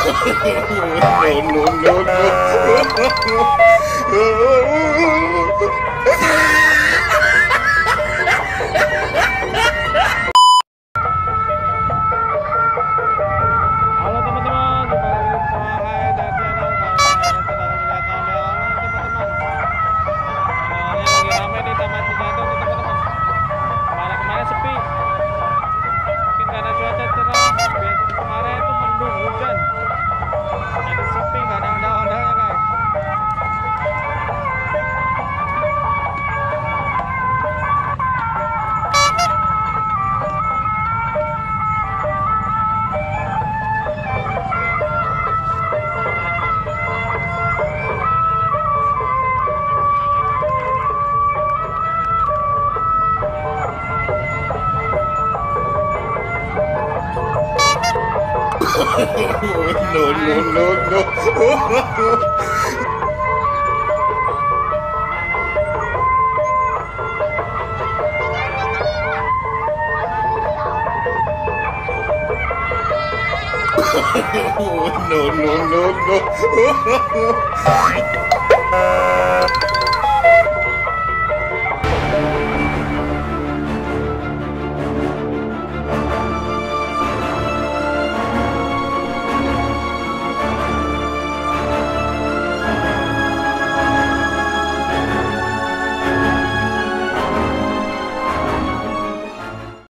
Halo teman-teman, kembali bersama saya dan channel kalian sedang melihat teman-teman. Ini lagi ramai di Taman Cijantung nih teman-teman. Kemarin sepi, mungkin karena cuaca cerah. Biasa kemarin itu mendung hujan, jadi sepi, nggak ada ondel-ondelnya guys. No.